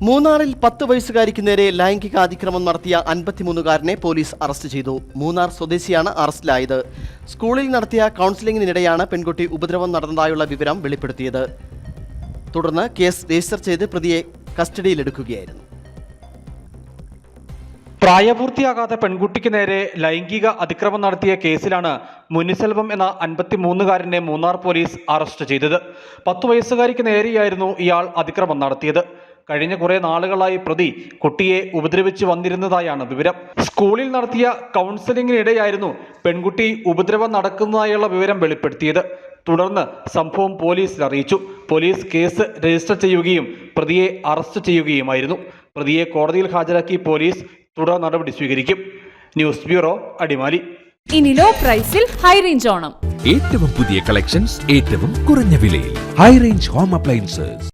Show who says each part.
Speaker 1: മൂന്നാറിൽ 10 വയസ്സുകാരിക്ക് നേരെ ലൈംഗിക അതിക്രമം നടത്തിയ 53-കാരനെ പോലീസ് അറസ്റ്റ് ചെയ്തു. മൂന്നാർ സ്വദേശിയാണ് അറസ്റ്റിലായത്. സ്കൂളിൽ നടത്തിയ കൗൺസിലിംഗിനിടെയാണ് പെൺകുട്ടി ഉപദ്രവം നടന്നതായുള്ള വിവരം വെളിപ്പെടുത്തിയത്. തുടർന്ന് കേസ് രജിസ്റ്റർ ചെയ്ത് പ്രതിയെ കസ്റ്റഡിയിലെടുക്കുകയായിരുന്നു.
Speaker 2: പ്രായപൂർത്തിയാകാത്ത പെൺകുട്ടിക്ക് നേരെ ലൈംഗിക അതിക്രമം നടത്തിയ കേസിലാണ് മുനിസെൽവം എന്ന 53-കാരനെ മൂന്നാർ പോലീസ് അറസ്റ്റ് ചെയ്തത്. 10 വയസ്സുകാരിക്ക് നേരെയായിരുന്നു ഇയാൾ അതിക്രമം നടത്തിയത്. കഴിഞ്ഞ കുറെ നാളുകളായി പ്രതി കുട്ടിയെ ഉപദ്രവിച്ചു വന്നിരുന്നതായാണ് വിവരം. സ്കൂളിൽ നടത്തിയ കൗൺസിലിംഗിനിടെയായിരുന്നു പെൺകുട്ടി ഉപദ്രവം നടക്കുന്നതായുള്ള വിവരം വെളിപ്പെടുത്തിയത്. തുടർന്ന് സംഭവം പോലീസിൽ അറിയിച്ചു. പോലീസ് കേസ് രജിസ്റ്റർ ചെയ്യുകയും പ്രതിയെ അറസ്റ്റ് ചെയ്യുകയുമായിരുന്നു. പ്രതിയെ കോടതിയിൽ ഹാജരാക്കി പോലീസ് തുടർ നടപടി സ്വീകരിക്കും. News bureau, Adimali.
Speaker 3: ഇനി ലോ പ്രൈസിൽ ഹൈ റേഞ്ച് ഓണം.
Speaker 4: ഏറ്റവും പുതിയ കളക്ഷൻസ് ഏറ്റവും കുറഞ്ഞ വിലയിൽ. High range home appliances.